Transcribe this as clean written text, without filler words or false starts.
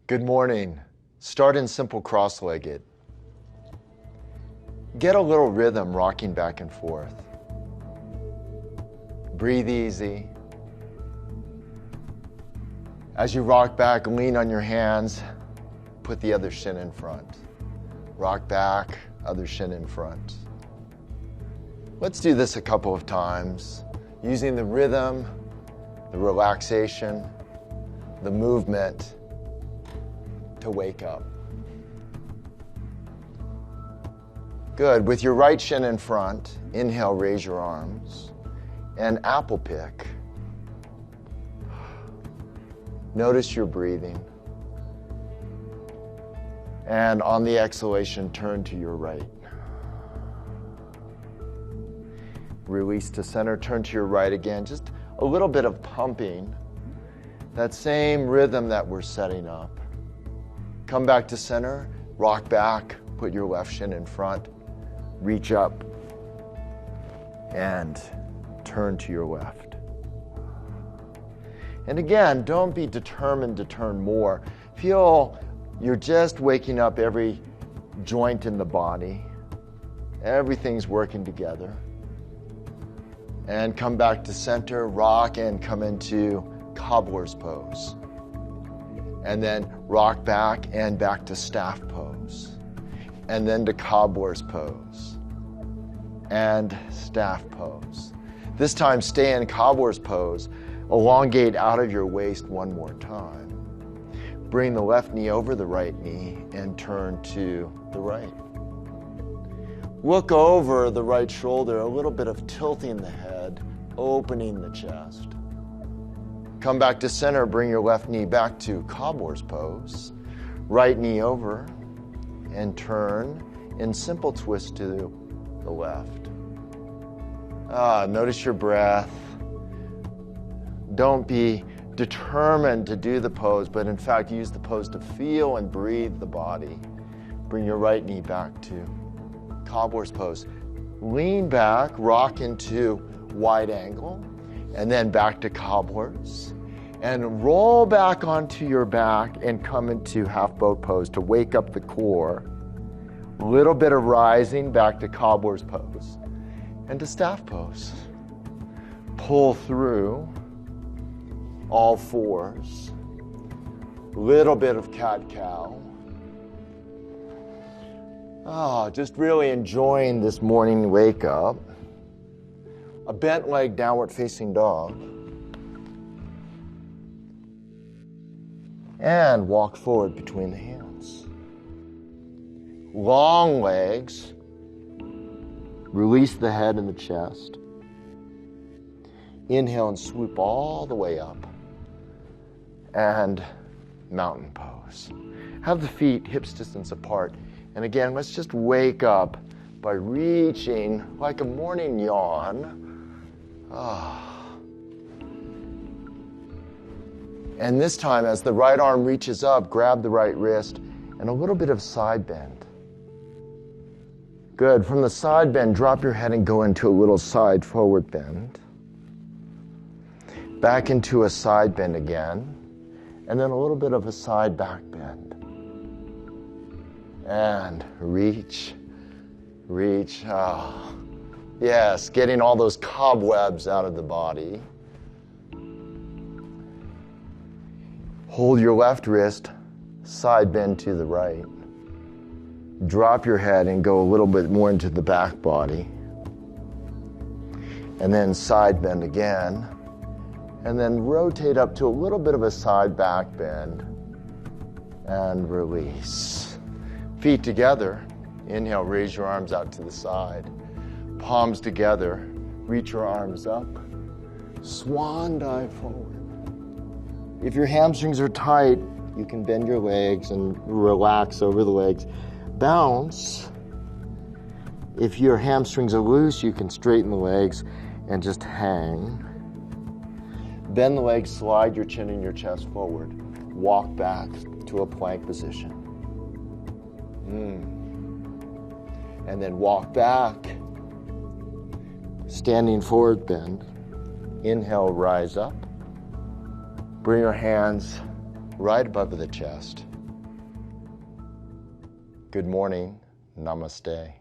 Good morning. Start in simple cross-legged. Get a little rhythm rocking back and forth. Breathe easy. As you rock back, lean on your hands. Put the other shin in front. Rock back, other shin in front. Let's do this a couple of times, using the rhythm, the relaxation, the movement to wake up. Good. With your right shin in front, inhale, raise your arms, and apple pick. Notice your breathing. And on the exhalation, turn to your right. Release to center, turn to your right again. Just a little bit of pumping. That same rhythm that we're setting up. Come back to center, rock back, put your left shin in front, reach up, and turn to your left. And again, don't be determined to turn more. Feel you're just waking up every joint in the body. Everything's working together. And come back to center, rock, and come into cobbler's pose. And then rock back and back to staff pose. And then to cobbler's pose. And staff pose. This time stay in cobbler's pose. Elongate out of your waist one more time. Bring the left knee over the right knee and turn to the right. Look over the right shoulder, a little bit of tilting the head, opening the chest. Come back to center, bring your left knee back to cobbler's pose. Right knee over and turn in simple twist to the left. Notice your breath. Don't be determined to do the pose, but in fact use the pose to feel and breathe the body. Bring your right knee back to cobbler's pose. Lean back, rock into wide angle, and then back to cobblers. And roll back onto your back and come into half boat pose to wake up the core. A little bit of rising back to cobbler's pose. And to staff pose. Pull through all fours. Little bit of cat-cow. Just really enjoying this morning wake up. A bent leg downward facing dog. And walk forward between the hands. Long legs. Release the head and the chest. Inhale and swoop all the way up. And mountain pose. Have the feet hips distance apart. And again, let's just wake up by reaching like a morning yawn. And this time, as the right arm reaches up, grab the right wrist and a little bit of side bend. Good. From the side bend, drop your head and go into a little side forward bend. Back into a side bend again. And then a little bit of a side back bend. And reach. Yes, getting all those cobwebs out of the body. Hold your left wrist, side bend to the right. Drop your head and go a little bit more into the back body. And then side bend again. And then rotate up to a little bit of a side back bend. And release. Feet together. Inhale, raise your arms out to the side. Palms together. Reach your arms up. Swan dive forward. If your hamstrings are tight, you can bend your legs and relax over the legs. Bounce. If your hamstrings are loose, you can straighten the legs and just hang. Bend the legs, slide your chin and your chest forward. Walk back to a plank position. And then walk back. Standing forward bend. Inhale, rise up. Bring your hands right above the chest. Good morning. Namaste.